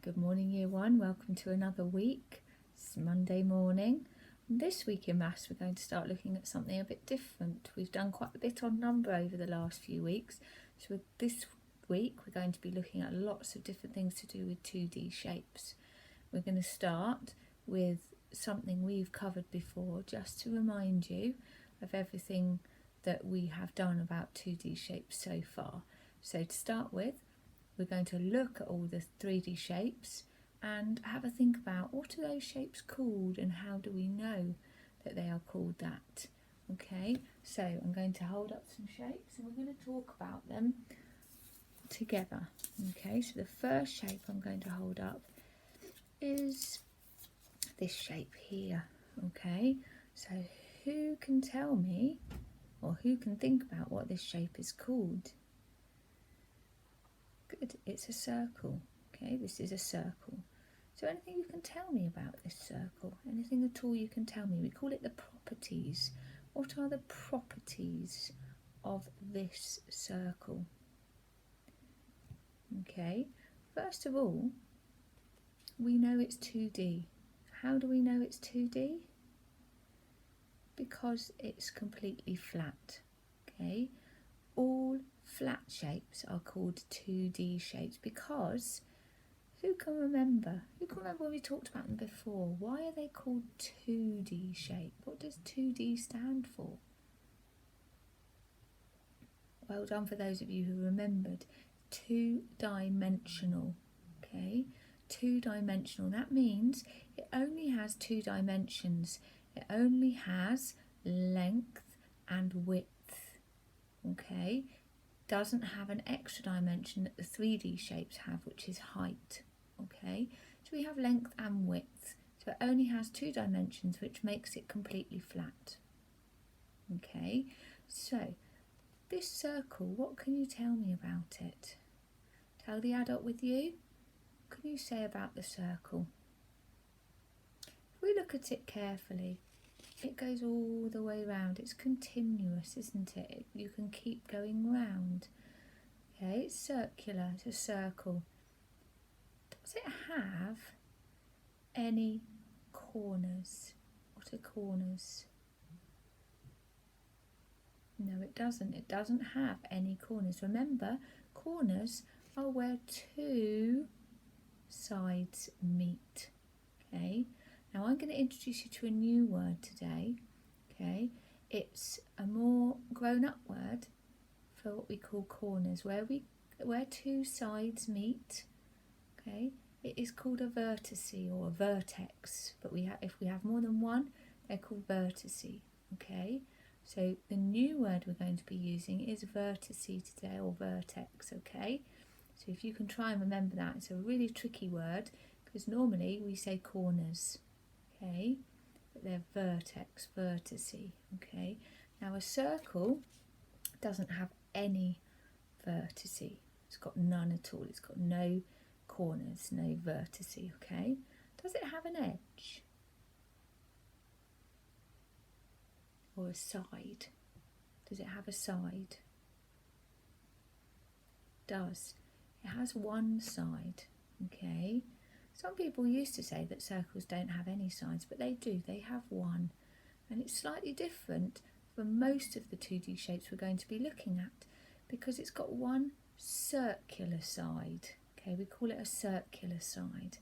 Good morning, Year 1. Welcome to another week. It's Monday morning. This week in Maths, we're going to start looking at something a bit different. We've done quite a bit on number over the last few weeks. So this week, we're going to be looking at lots of different things to do with 2D shapes. We're going to start with something we've covered before, just to remind you of everything that we have done about 2D shapes so far. So to start with, we're going to look at all the 3D shapes and have a think about what are those shapes called and how do we know that they are called that. Okay, so I'm going to hold up some shapes and we're going to talk about them together. Okay, so the first shape I'm going to hold up is this shape here. Okay, so who can tell me or who can think about what this shape is called? Good, it's a circle. Okay, this is a circle. So anything you can tell me about this circle? Anything at all you can tell me? We call it the properties. What are the properties of this circle? Okay, first of all, we know it's 2D. How do we know it's 2D? Because it's completely flat. Okay, all flat shapes are called 2D shapes because who can remember when we talked about them before? Why are they called 2D shape? What does 2D stand for? Well done for those of you who remembered. Two-dimensional. Okay, two-dimensional. That means it only has two dimensions. It only has length and width. Okay, doesn't have an extra dimension that the 3D shapes have, which is height. Okay, so we have length and width, so it only has two dimensions, which makes it completely flat. Okay, so this circle, what can you tell me about it? Tell the adult with you. What can you say about the circle? If we look at it carefully, it goes all the way round. It's continuous, isn't it? You can keep going round. Okay, it's circular, it's a circle. Does it have any corners? What are corners? No, it doesn't. It doesn't have any corners. Remember, corners are where two sides meet. Okay. Now I'm going to introduce you to a new word today. Okay, it's a more grown-up word for what we call corners, where two sides meet. Okay, it is called a vertex or a vertex, but if we have more than one, they're called vertices. Okay, so the new word we're going to be using is vertices today, or vertex. Okay, so if you can try and remember that, it's a really tricky word because normally we say corners. Okay, but they're vertex, vertices. Okay, now a circle doesn't have any vertices. It's got none at all. It's got no corners, no vertices. Okay, does it have an edge or a side? Does it have a side? It does. It has one side. Okay. Some people used to say that circles don't have any sides, but they do. They have one. And it's slightly different from most of the 2D shapes we're going to be looking at because it's got one circular side. Okay, we call it a circular side.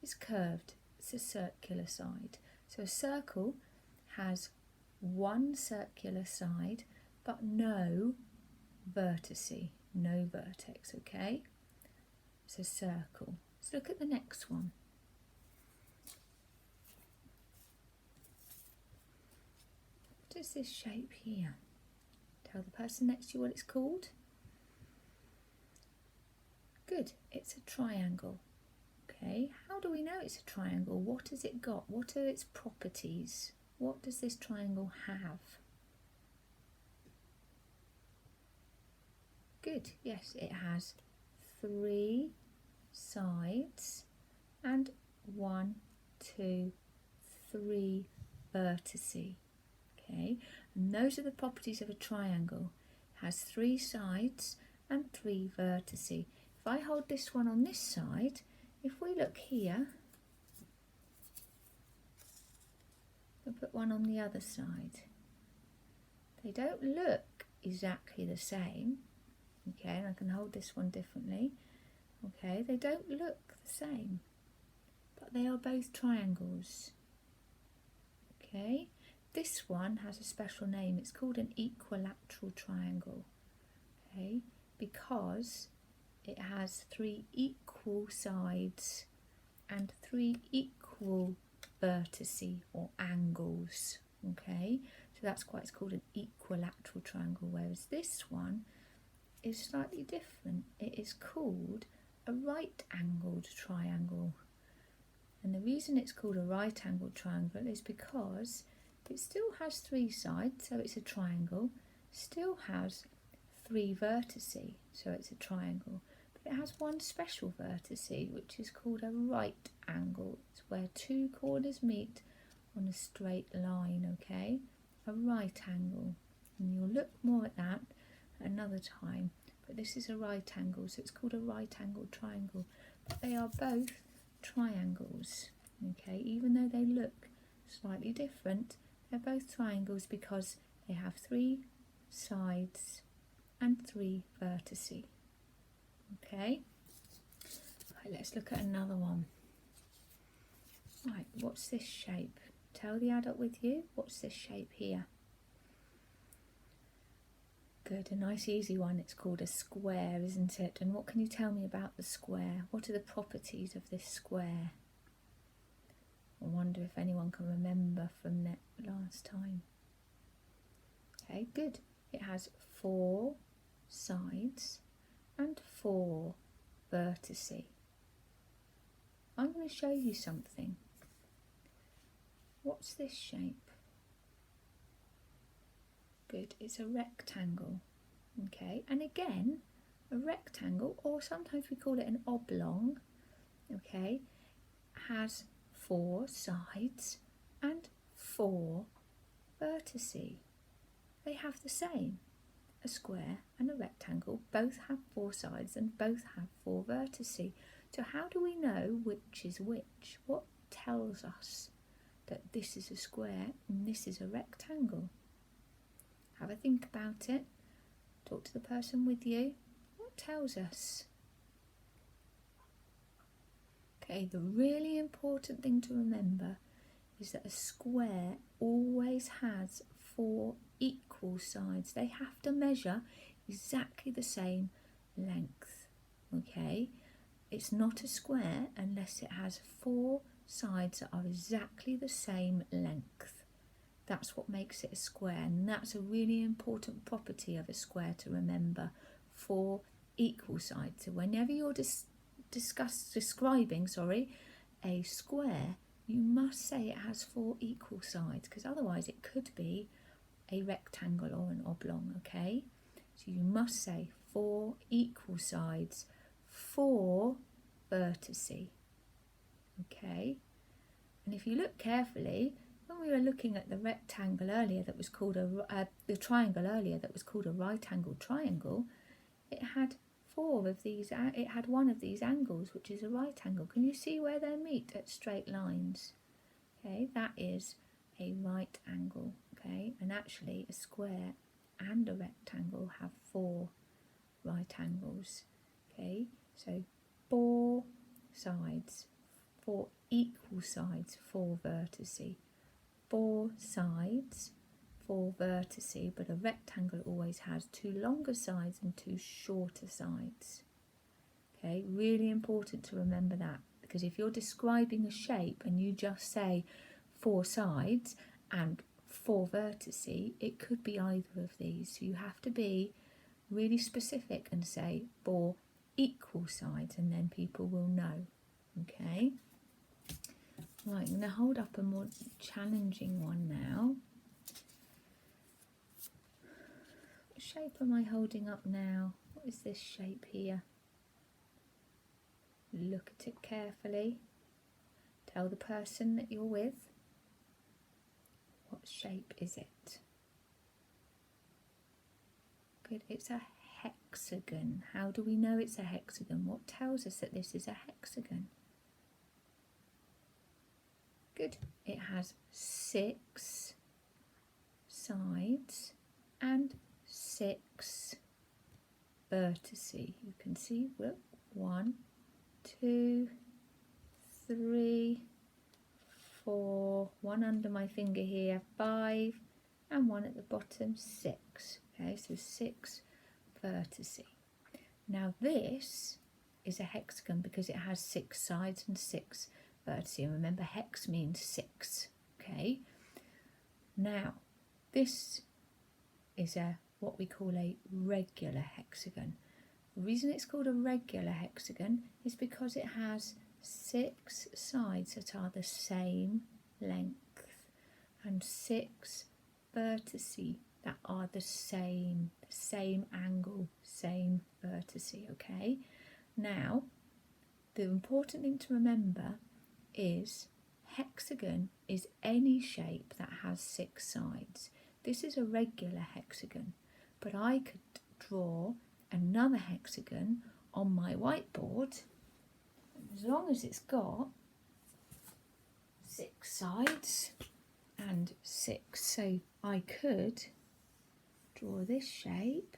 It's curved. It's a circular side. So a circle has one circular side, but no vertice, no vertex. Okay, it's a circle. Let's look at the next one. What is this shape here? Tell the person next to you what it's called. Good, it's a triangle. Okay, how do we know it's a triangle? What has it got? What are its properties? What does this triangle have? Good, yes, it has three sides and 1, 2, 3 vertices. Okay, and those are the properties of a triangle. It has 3 sides and 3 vertices. If I hold this one on this side, If we look here, I'll put one on the other side. They don't look exactly the same. Okay, and I can hold this one differently. Okay, they don't look the same, but they are both triangles. Okay, this one has a special name. It's called an equilateral triangle. Okay, because it has 3 equal sides and 3 equal vertices or angles. Okay, so that's why it's called an equilateral triangle, whereas this one is slightly different. It is called a right-angled triangle. And the reason it's called a right-angled triangle is because it still has 3 sides, so it's a triangle, still has 3 vertices, so it's a triangle, but it has one special vertex, which is called a right angle. It's where 2 corners meet on a straight line, okay? A right angle. And you'll look more at that another time, but this is a right angle, so it's called a right angled triangle. But they are both triangles, okay? Even though they look slightly different, they're both triangles because they have 3 sides and 3 vertices. Okay, right, let's look at another one. Right, what's this shape? Tell the adult with you, what's this shape here? Good, a nice easy one. It's called a square, isn't it? And what can you tell me about the square? What are the properties of this square? I wonder if anyone can remember from that last time. Okay, good. It has 4 sides and 4 vertices. I'm going to show you something. What's this shape? Good, it's a rectangle. Okay, and again, a rectangle, or sometimes we call it an oblong, okay, has 4 sides and 4 vertices. They have the same. A square and a rectangle both have 4 sides and both have 4 vertices. So how do we know which is which? What tells us that this is a square and this is a rectangle? Have a think about it. Talk to the person with you. What tells us? Okay, the really important thing to remember is that a square always has 4 equal sides. They have to measure exactly the same length. Okay, it's not a square unless it has 4 sides that are exactly the same length. That's what makes it a square, and that's a really important property of a square to remember. 4 equal sides. So whenever you're describing a square, you must say it has 4 equal sides, because otherwise it could be a rectangle or an oblong, okay? So you must say 4 equal sides, 4 vertices, okay? And if you look carefully, when we were looking at the rectangle earlier that was called the triangle earlier that was called a right angled triangle, it had 4 of these, it had one of these angles, which is a right angle. Can you see where they meet at straight lines? Okay, that is a right angle, okay? And actually a square and a rectangle have 4 right angles, okay? So 4 sides, 4 equal sides, 4 vertices. 4 sides, 4 vertices, but a rectangle always has 2 longer sides and 2 shorter sides. Okay, really important to remember that, because if you're describing a shape and you just say 4 sides and 4 vertices, it could be either of these. So you have to be really specific and say 4 equal sides, and then people will know. Okay. Right, I'm going to hold up a more challenging one now. What shape am I holding up now? What is this shape here? Look at it carefully. Tell the person that you're with. What shape is it? Good, it's a hexagon. How do we know it's a hexagon? What tells us that this is a hexagon? Good. It has 6 sides and 6 vertices. You can see, look, 1, 2, 3, 4, 1 under my finger here, 5, and 1 at the bottom, 6. Okay, so 6 vertices. Now this is a hexagon because it has 6 sides and 6 vertices. And remember, hex means 6. Okay. Now this is what we call a regular hexagon. The reason it's called a regular hexagon is because it has 6 sides that are the same length and 6 vertices that are the same angle, same vertices. Okay. Now the important thing to remember is hexagon is any shape that has 6 sides. This is a regular hexagon, but I could draw another hexagon on my whiteboard as long as it's got 6 sides and 6. So I could draw this shape,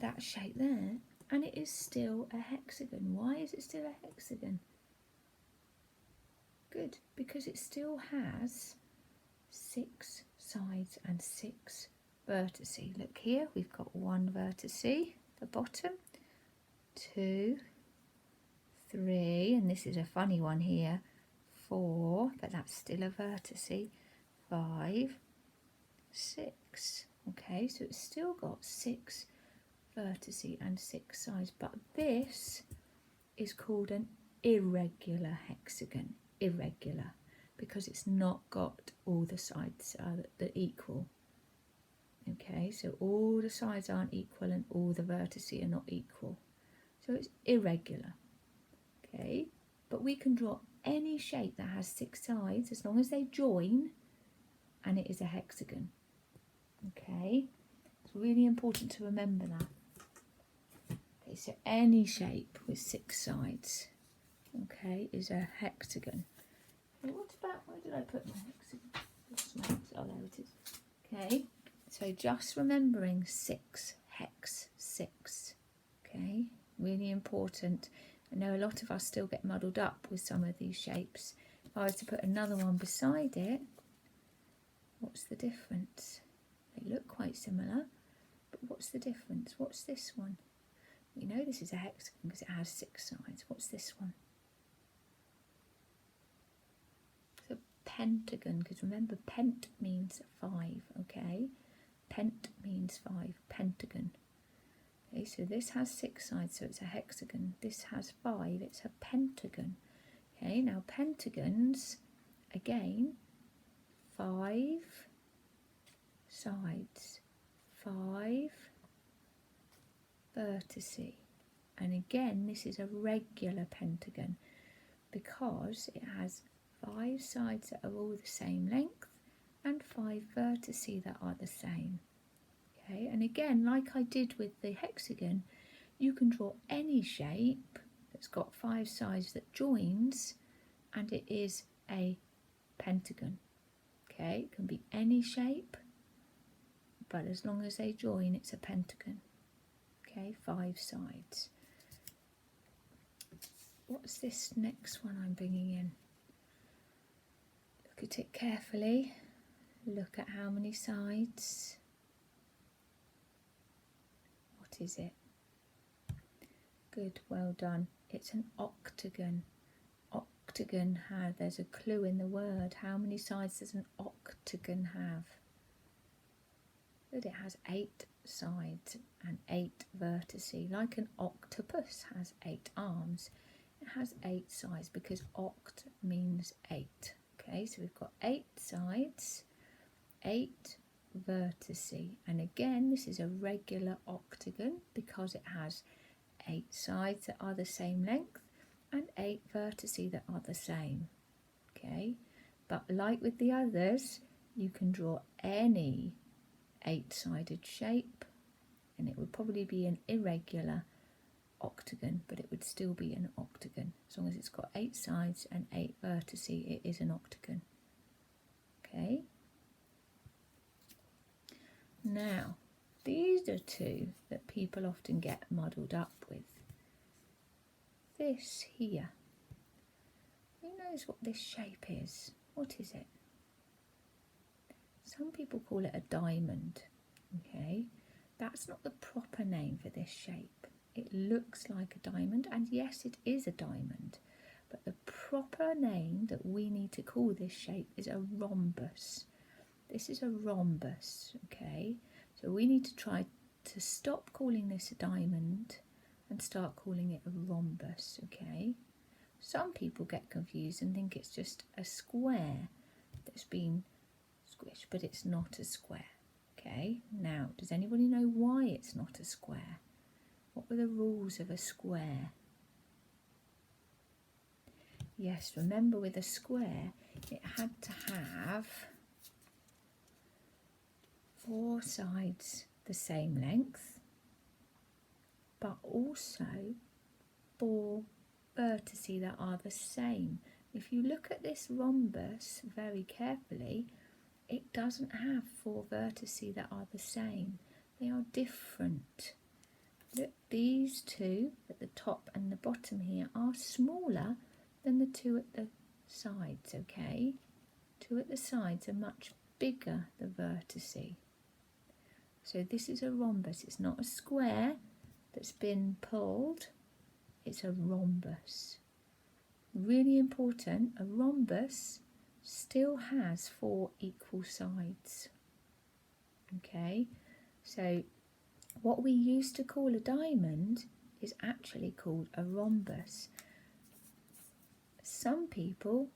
that shape there, and it is still a hexagon. Why is it still a hexagon? Good, because it still has 6 sides and 6 vertices. Look here, we've got 1 vertex at the bottom, 2, 3, and this is a funny one here, 4, but that's still a vertex, 5, 6. Okay, so it's still got 6 vertices and 6 sides, but this is called an irregular hexagon. Irregular because it's not got all the sides that equal. Okay, so all the sides aren't equal and all the vertices are not equal, so it's irregular. Okay, but we can draw any shape that has 6 sides as long as they join, and it is a hexagon. Okay, it's really important to remember that. Okay, so any shape with 6 sides, okay, is a hexagon. Okay, what about, where did I put my hexagon? Oh, there it is. Okay, so just remembering 6, hex, 6. Okay, really important. I know a lot of us still get muddled up with some of these shapes. If I was to put another one beside it, what's the difference? They look quite similar, but what's the difference? What's this one? We know this is a hexagon because it has 6 sides. What's this one? It's a pentagon, because remember, pent means 5, okay? Pent means 5, pentagon. Okay, so this has 6 sides, so it's a hexagon. This has 5, it's a pentagon. Okay, now pentagons, again, 5 sides, 5 vertices, and again this is a regular pentagon because it has 5 sides that are all the same length and 5 vertices that are the same. Okay, and again, like I did with the hexagon, you can draw any shape that's got 5 sides that joins, and it is a pentagon. Okay, it can be any shape, but as long as they join, it's a pentagon. Okay, 5 sides. What's this next one I'm bringing in? Look at it carefully. Look at how many sides. What is it? Good, well done. It's an octagon. Octagon, there's a clue in the word. How many sides does an octagon have? Good, it has 8 sides and 8 vertices. Like an octopus has 8 arms, it has 8 sides because oct means 8. Okay, so we've got 8 sides, 8 vertices, and again this is a regular octagon because it has 8 sides that are the same length and 8 vertices that are the same. Okay, but like with the others, you can draw any 8-sided shape, and it would probably be an irregular octagon, but it would still be an octagon. As long as it's got 8 sides and 8 vertices, it is an octagon. Okay. Now, these are two that people often get muddled up with. This here. Who knows what this shape is? What is it? Some people call it a diamond. Okay. That's not the proper name for this shape. It looks like a diamond, and yes, it is a diamond. But the proper name that we need to call this shape is a rhombus. This is a rhombus, okay? So we need to try to stop calling this a diamond and start calling it a rhombus, okay? Some people get confused and think it's just a square that's been squished, but it's not a square, okay? Now, does anybody know why it's not a square? What were the rules of a square? Yes, remember with a square, it had to have 4 sides the same length, but also 4 vertices that are the same. If you look at this rhombus very carefully, it doesn't have 4 vertices that are the same. They are different. Look, these two at the top and the bottom here are smaller than the 2 at the sides, okay? 2 at the sides are much bigger, the vertices. So this is a rhombus. It's not a square that's been pulled. It's a rhombus. Really important, a rhombus still has 4 equal sides. Okay, so what we used to call a diamond is actually called a rhombus. Some people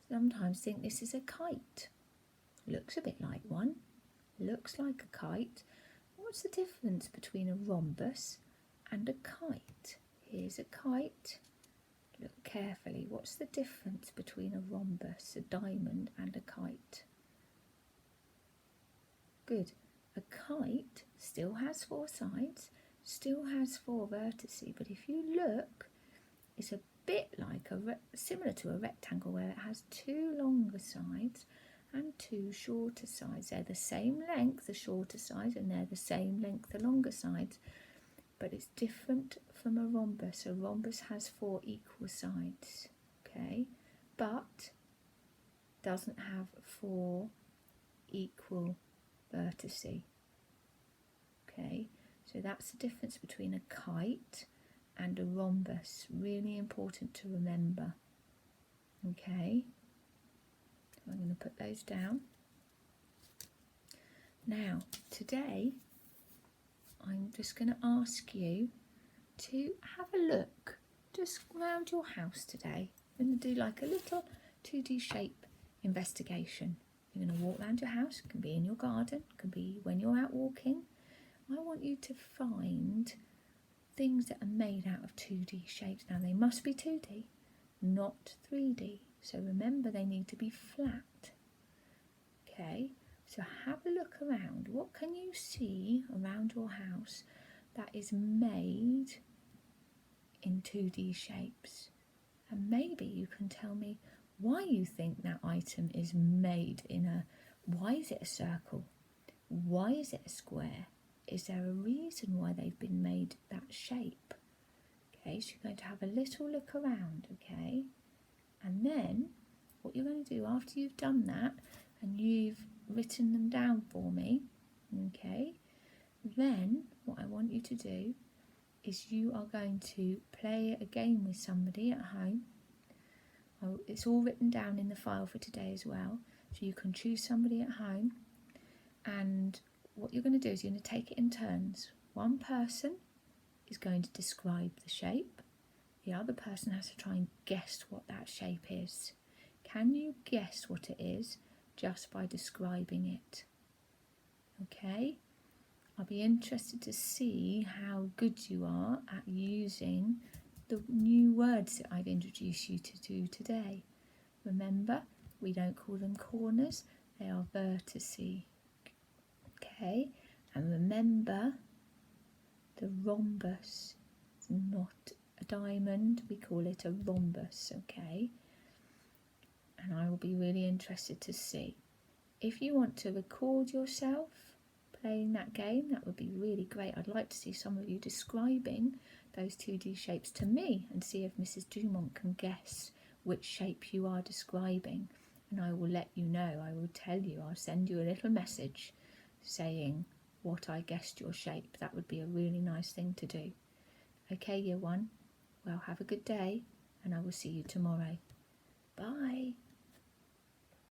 sometimes think this is a kite. Looks a bit like one. Looks like a kite. What's the difference between a rhombus and a kite? Here's a kite. Look carefully. What's the difference between a rhombus, a diamond, and a kite? Good. A kite still has 4 sides, still has 4 vertices, but if you look, it's a bit like similar to a rectangle where it has 2 longer sides and 2 shorter sides. They're the same length, the shorter sides, and they're the same length, the longer sides, but it's different from a rhombus. A rhombus has 4 equal sides, okay, but doesn't have 4 equal vertices. Okay, so that's the difference between a kite and a rhombus. Really important to remember. Okay, so I'm going to put those down. Now, today, I'm just going to ask you to have a look just around your house today. I'm going to do like a little 2D shape investigation. You're going to walk around your house. It can be in your garden. It can be when you're out walking. I want you to find things that are made out of 2D shapes. Now, they must be 2D, not 3D. So remember, they need to be flat. Okay, so have a look around. What can you see around your house that is made in 2D shapes? And maybe you can tell me why you think that item is made in a... Why is it a circle? Why is it a square? Is there a reason why they've been made that shape? Okay, so you're going to have a little look around, okay? And then what you're going to do after you've done that and you've written them down for me, okay, then what I want you to do is you are going to play a game with somebody at home. It's all written down in the file for today as well, so you can choose somebody at home, and what you're going to do is you're going to take it in turns. One person is going to describe the shape. The other person has to try and guess what that shape is. Can you guess what it is just by describing it? Okay? I'll be interested to see how good you are at using the new words that I've introduced you to do today. Remember, we don't call them corners, they are vertices. Okay, and remember the rhombus not a diamond, we call it a rhombus, okay? And I will be really interested to see. If you want to record yourself playing that game, that would be really great. I'd like to see some of you describing those 2D shapes to me and see if Mrs. Dumont can guess which shape you are describing. And I will let you know, I will tell you, I'll send you a little message saying what I guessed your shape. That would be a really nice thing to do. Okay, Year 1, well, have a good day, and I will see you tomorrow. Bye.